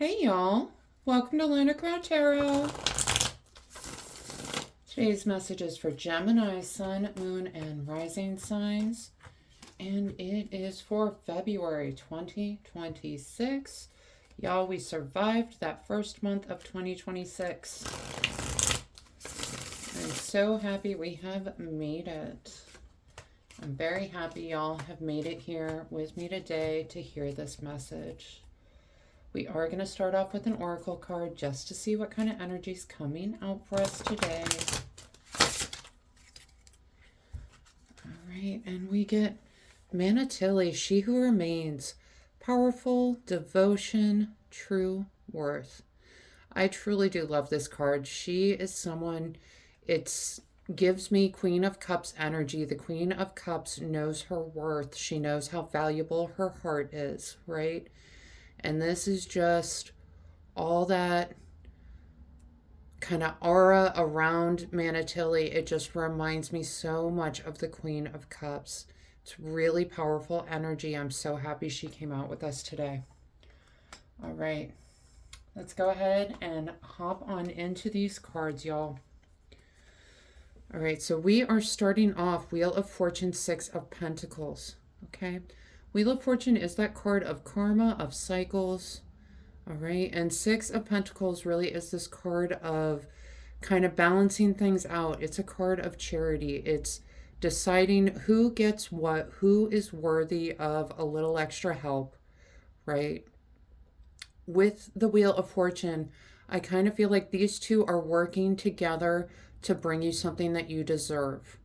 Hey y'all, welcome to Lunar Tarot. Today's message is for Gemini, Sun, Moon, and Rising signs, and it is for February 2026. Y'all, we survived that first month of 2026. I'm so happy we have made it. I'm very happy y'all have made it here with me today to hear this message. We are going to start off with an oracle card just to see what kind of energy is coming out for us today. All right, and we get Manatili, she who remains, powerful, devotion, true worth. I truly do love this card. She is someone, it's gives me Queen of Cups energy. The Queen of Cups knows her worth. She knows how valuable her heart is, right? And this is just all that kind of aura around Manatili. It just reminds me so much of the Queen of Cups. It's really powerful energy. I'm so happy she came out with us today. All right, let's go ahead and hop on into these cards, y'all. All right, so we are starting off Wheel of Fortune, Six of Pentacles, okay? Wheel of Fortune is that card of karma, of cycles, all right? And Six of Pentacles really is this card of kind of balancing things out. It's a card of charity. It's deciding who gets what, who is worthy of a little extra help, right? With the Wheel of Fortune, I kind of feel like these two are working together to bring you something that you deserve,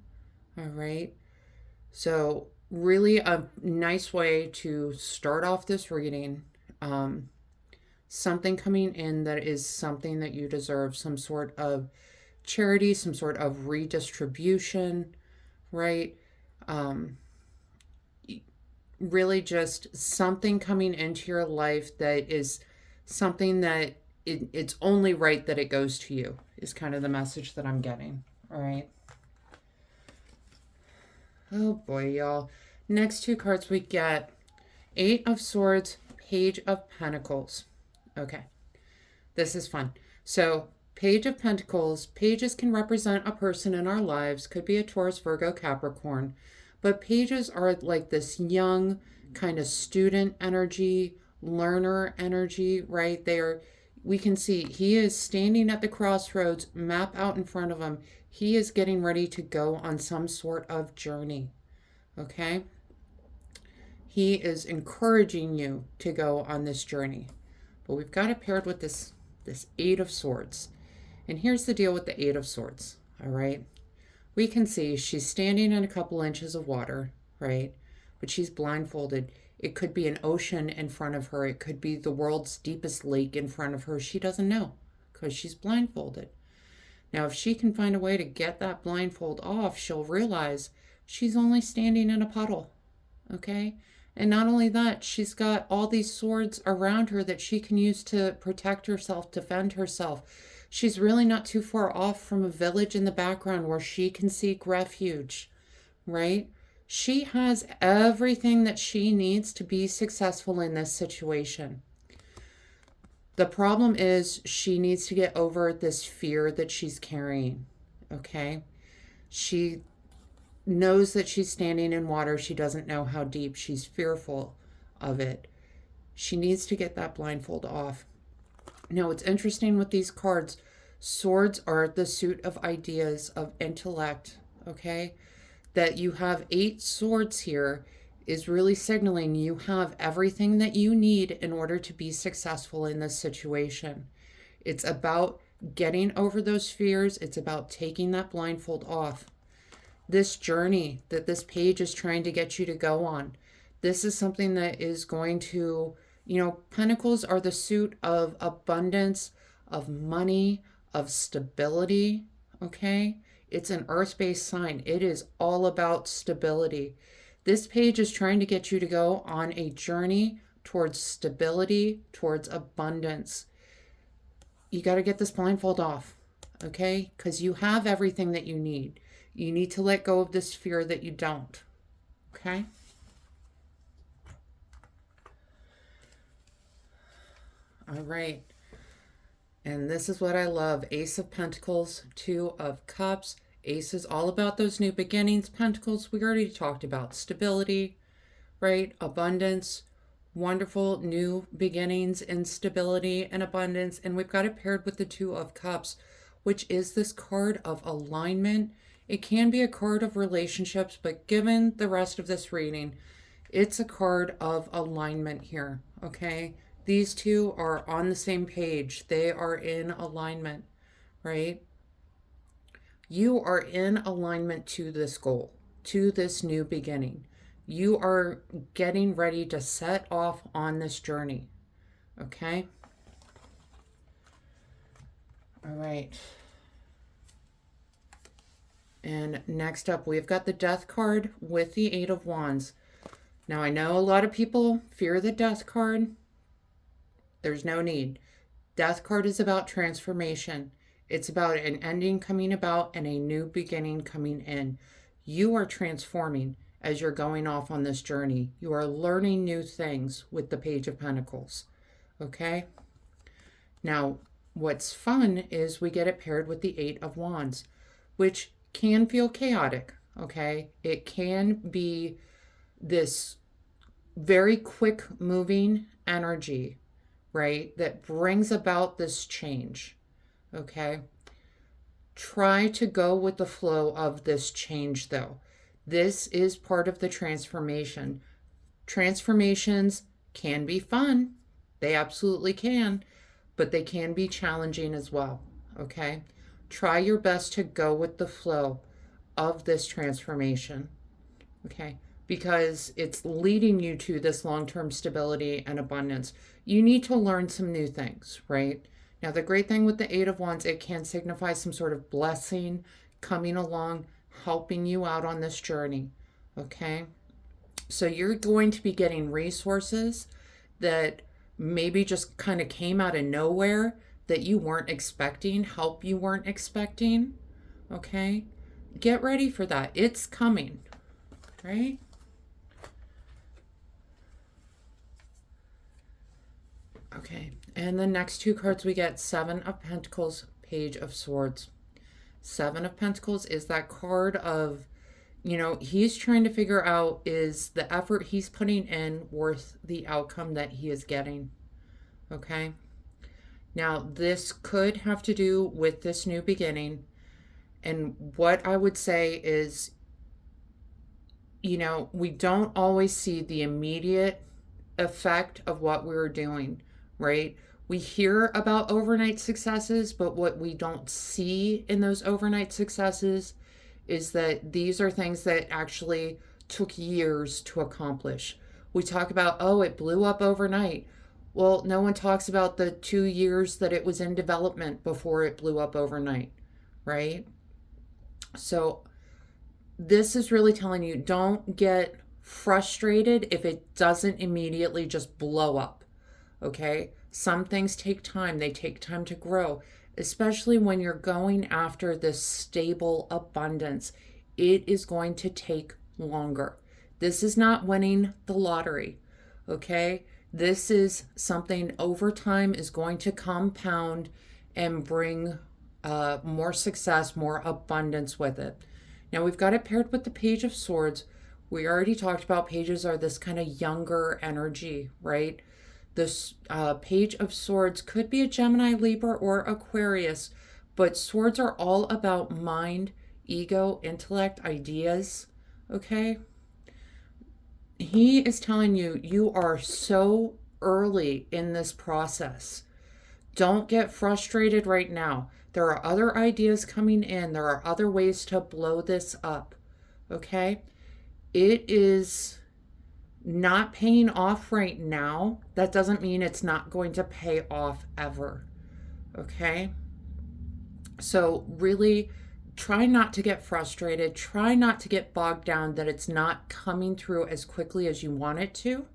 all right? So really a nice way to start off this reading. Something coming in that is something that you deserve, some sort of charity, some sort of redistribution, right? Really just something coming into your life that is something that it's only right that it goes to you is kind of the message that I'm getting, all right? Oh boy, y'all. Next two cards we get Eight of Swords, Page of Pentacles. Okay, this is fun. So Page of Pentacles, pages can represent a person in our lives, could be a Taurus, Virgo, Capricorn, but pages are like this young kind of student energy, learner energy, right? We can see he is standing at the crossroads, map out in front of him. He is getting ready to go on some sort of journey, okay? He is encouraging you to go on this journey. But we've got it paired with this Eight of Swords. And here's the deal with the Eight of Swords, all right? We can see she's standing in a couple inches of water, right? But she's blindfolded. It could be an ocean in front of her. It could be the world's deepest lake in front of her. She doesn't know because she's blindfolded. Now, if she can find a way to get that blindfold off, she'll realize she's only standing in a puddle, okay? And not only that, she's got all these swords around her that she can use to protect herself, defend herself. She's really not too far off from a village in the background where she can seek refuge, right? She has everything that she needs to be successful in this situation. The problem is she needs to get over this fear that she's carrying, okay? She knows that she's standing in water. She doesn't know how deep. She's fearful of it. She needs to get that blindfold off. Now, it's interesting with these cards. Swords are the suit of ideas, of intellect, okay? That you have 8 swords here is really signaling you have everything that you need in order to be successful in this situation. It's about getting over those fears. It's about taking that blindfold off. This journey that this page is trying to get you to go on, this is something that is going to, pentacles are the suit of abundance, of money, of stability, okay? It's an earth-based sign. It is all about stability. This page is trying to get you to go on a journey towards stability, towards abundance. You got to get this blindfold off, okay? Because you have everything that you need. You need to let go of this fear that you don't, okay? All right. And this is what I love. Ace of Pentacles, Two of Cups. Ace is all about those new beginnings. Pentacles, we already talked about stability, right? Abundance, wonderful new beginnings and stability and abundance. And we've got it paired with the Two of Cups, which is this card of alignment. It can be a card of relationships, but given the rest of this reading, it's a card of alignment here, okay? These two are on the same page. They are in alignment, right? You are in alignment to this goal, to this new beginning. You are getting ready to set off on this journey, okay? All right. And next up, we've got the Death card with the Eight of Wands. Now, I know a lot of people fear the Death card. There's no need. Death card is about transformation. It's about an ending coming about and a new beginning coming in. You are transforming as you're going off on this journey. You are learning new things with the Page of Pentacles. Okay? Now, what's fun is we get it paired with the Eight of Wands, which can feel chaotic. Okay? It can be this very quick moving energy, right, that brings about this change. Okay? Try to go with the flow of this change, though. This is part of the transformation. Transformations can be fun. They absolutely can, but they can be challenging as well. Okay? Try your best to go with the flow of this transformation. Okay? Because it's leading you to this long-term stability and abundance. You need to learn some new things, right? Now, the great thing with the Eight of Wands, it can signify some sort of blessing coming along, helping you out on this journey, okay? So you're going to be getting resources that maybe just kind of came out of nowhere that you weren't expecting, help you weren't expecting, okay? Get ready for that. It's coming, right? Okay, and the next two cards we get Seven of Pentacles, Page of Swords. Seven of Pentacles is that card of, he's trying to figure out, is the effort he's putting in worth the outcome that he is getting? Okay. Now, this could have to do with this new beginning. And what I would say is, we don't always see the immediate effect of what we're doing, right? We hear about overnight successes, but what we don't see in those overnight successes is that these are things that actually took years to accomplish. We talk about, oh, it blew up overnight. Well, no one talks about the 2 years that it was in development before it blew up overnight, right? So this is really telling you, don't get frustrated if it doesn't immediately just blow up, okay? Some things take time. They take time to grow, especially when you're going after this stable abundance. It is going to take longer. This is not winning the lottery, okay? This is something over time is going to compound and bring more success, more abundance with it. Now we've got it paired with the Page of Swords. We already talked about pages are this kind of younger energy, right? This Page of Swords could be a Gemini, Libra, or Aquarius, but swords are all about mind, ego, intellect, ideas, okay? He is telling you, you are so early in this process. Don't get frustrated right now. There are other ideas coming in. There are other ways to blow this up, okay? It is not paying off right now. That doesn't mean it's not going to pay off ever, okay? So really try not to get frustrated. Try not to get bogged down that it's not coming through as quickly as you want it to.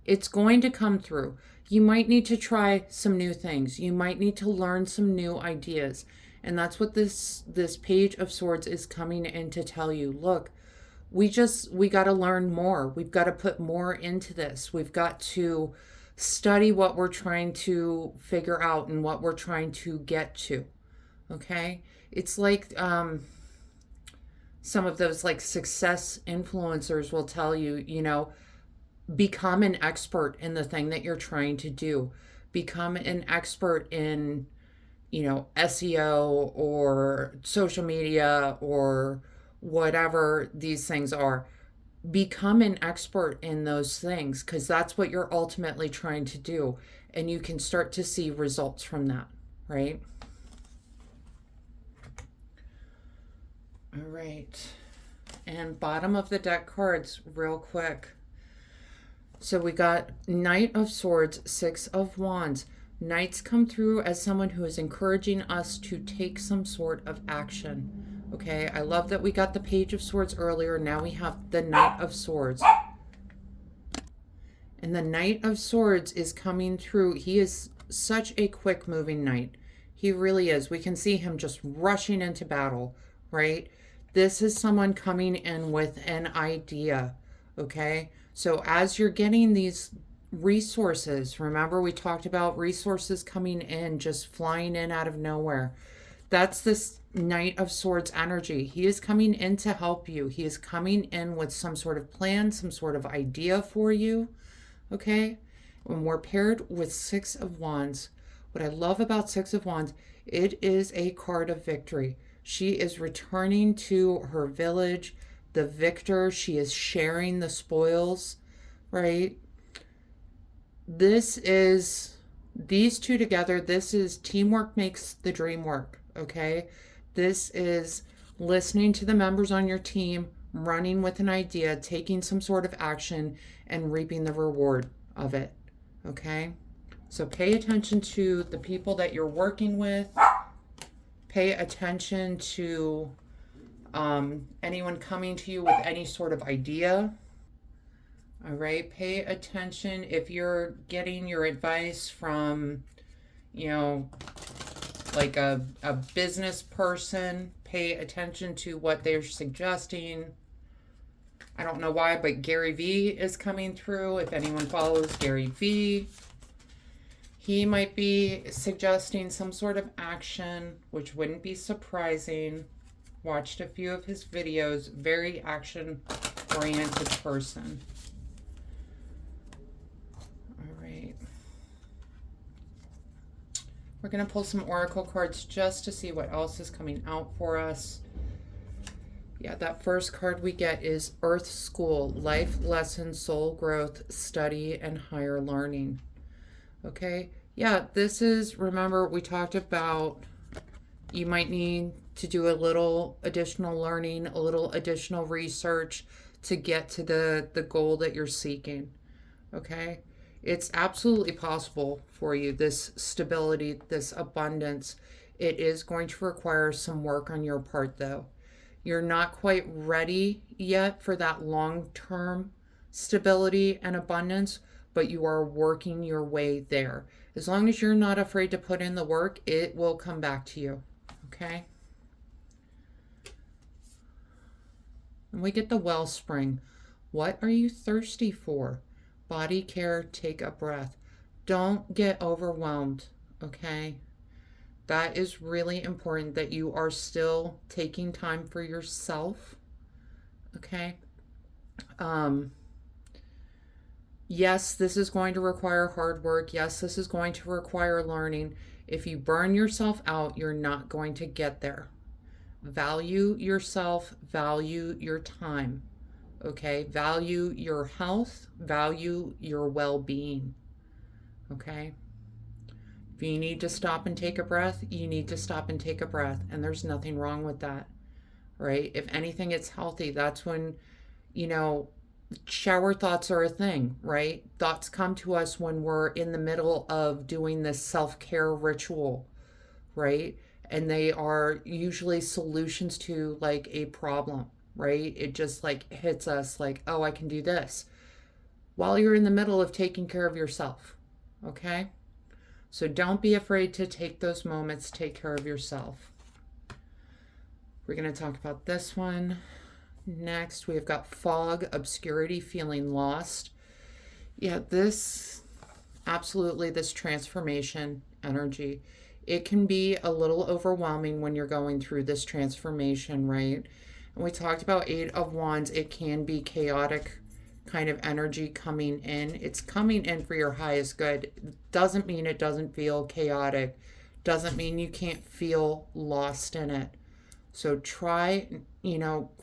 It's going to come through. You might need to try some new things. You might need to learn some new ideas. And that's what this Page of Swords is coming in to tell you. Look, we got to learn more. We've got to put more into this. We've got to study what we're trying to figure out and what we're trying to get to. Okay? It's like some of those like success influencers will tell you, you know, become an expert in the thing that you're trying to do. Become an expert in, you know, SEO or social media or whatever these things are. Become an expert in those things because that's what you're ultimately trying to do. And you can start to see results from that, right? All right. And bottom of the deck cards, real quick. So we got Knight of Swords, Six of Wands. Knights come through as someone who is encouraging us to take some sort of action. Okay, I love that we got the Page of Swords earlier. Now we have the Knight of Swords. And the Knight of Swords is coming through. He is such a quick moving knight. He really is. We can see him just rushing into battle, right? This is someone coming in with an idea, okay? So as you're getting these resources, remember we talked about resources coming in, just flying in out of nowhere. That's this Knight of Swords energy. He is coming in to help you. He is coming in with some sort of plan, some sort of idea for you, okay? When we're paired with Six of Wands, what I love about Six of Wands, it is a card of victory. She is returning to her village, the victor. She is sharing the spoils, right? This is, these two together, this is teamwork makes the dream work, okay? This is listening to the members on your team, running with an idea, taking some sort of action, and reaping the reward of it, okay? So pay attention to the people that you're working with. Pay attention to anyone coming to you with any sort of idea. All right, pay attention if you're getting your advice from, you know, like a business person. Pay attention to what they're suggesting. I don't know why, but Gary Vee is coming through. If anyone follows Gary Vee, he might be suggesting some sort of action, which wouldn't be surprising. Watched a few of his videos. Very action-oriented person. All right. We're going to pull some oracle cards just to see what else is coming out for us. Yeah, that first card we get is Earth School, Life Lesson, Soul Growth, Study, and Higher Learning. Okay, yeah, this is, remember, we talked about you might need to do a little additional learning, a little additional research to get to the goal that you're seeking, okay? It's absolutely possible for you, this stability, this abundance. It is going to require some work on your part, though. You're not quite ready yet for that long-term stability and abundance, but you are working your way there. As long as you're not afraid to put in the work, it will come back to you, okay? And we get the wellspring. What are you thirsty for? Body care, take a breath. Don't get overwhelmed, okay? That is really important that you are still taking time for yourself, okay? Yes, this is going to require hard work. Yes, this is going to require learning. If you burn yourself out, you're not going to get there. Value yourself, value your time, okay? Value your health, value your well-being, okay? If you need to stop and take a breath, you need to stop and take a breath, and there's nothing wrong with that, right? If anything, it's healthy. That's when, you know, shower thoughts are a thing, right? Thoughts come to us when we're in the middle of doing this self-care ritual, right? And they are usually solutions to like a problem, right? It just like hits us like, oh, I can do this while you're in the middle of taking care of yourself, okay? So don't be afraid to take those moments, take care of yourself. We're going to talk about this one. Next, we've got fog, obscurity, feeling lost. Yeah, this absolutely this transformation energy. It can be a little overwhelming when you're going through this transformation, right? And we talked about Eight of Wands. It can be chaotic kind of energy coming in. It's coming in for your highest good. Doesn't mean it doesn't feel chaotic. Doesn't mean you can't feel lost in it. So try,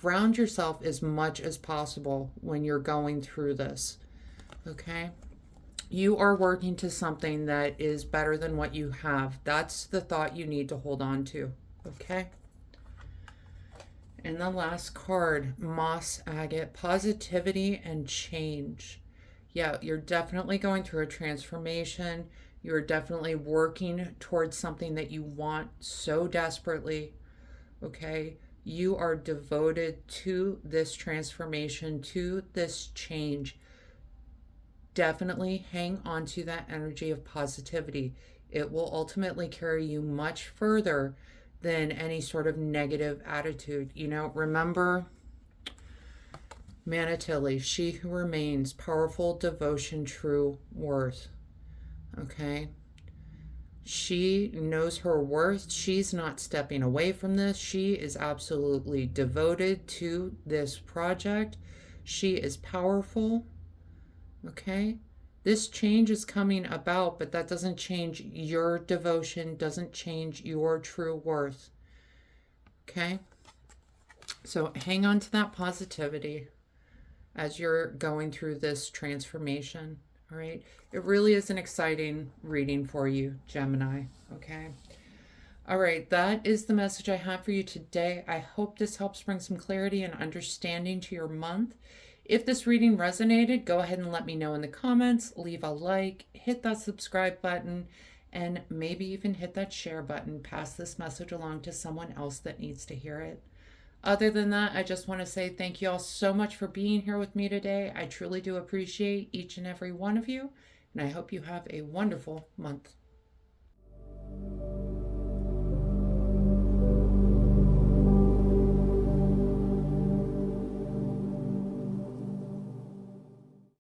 ground yourself as much as possible when you're going through this. Okay? You are working to something that is better than what you have. That's the thought you need to hold on to. Okay? And the last card, Moss Agate, positivity and change. Yeah, you're definitely going through a transformation. You're definitely working towards something that you want so desperately. Okay? You are devoted to this transformation, to this change. Definitely hang on to that energy of positivity. It will ultimately carry you much further than any sort of negative attitude. Remember Manatili, she who remains, powerful devotion, true worth. Okay? She knows her worth. She's not stepping away from this. She is absolutely devoted to this project. She is powerful. Okay? This change is coming about, but that doesn't change your devotion, doesn't change your true worth. Okay? So hang on to that positivity as you're going through this transformation. All right? It really is an exciting reading for you, Gemini. Okay? All right, that is the message I have for you today. I hope this helps bring some clarity and understanding to your month. If this reading resonated, go ahead and let me know in the comments, leave a like, hit that subscribe button, and maybe even hit that share button. Pass this message along to someone else that needs to hear it. Other than that, I just want to say thank you all so much for being here with me today. I truly do appreciate each and every one of you, and I hope you have a wonderful month.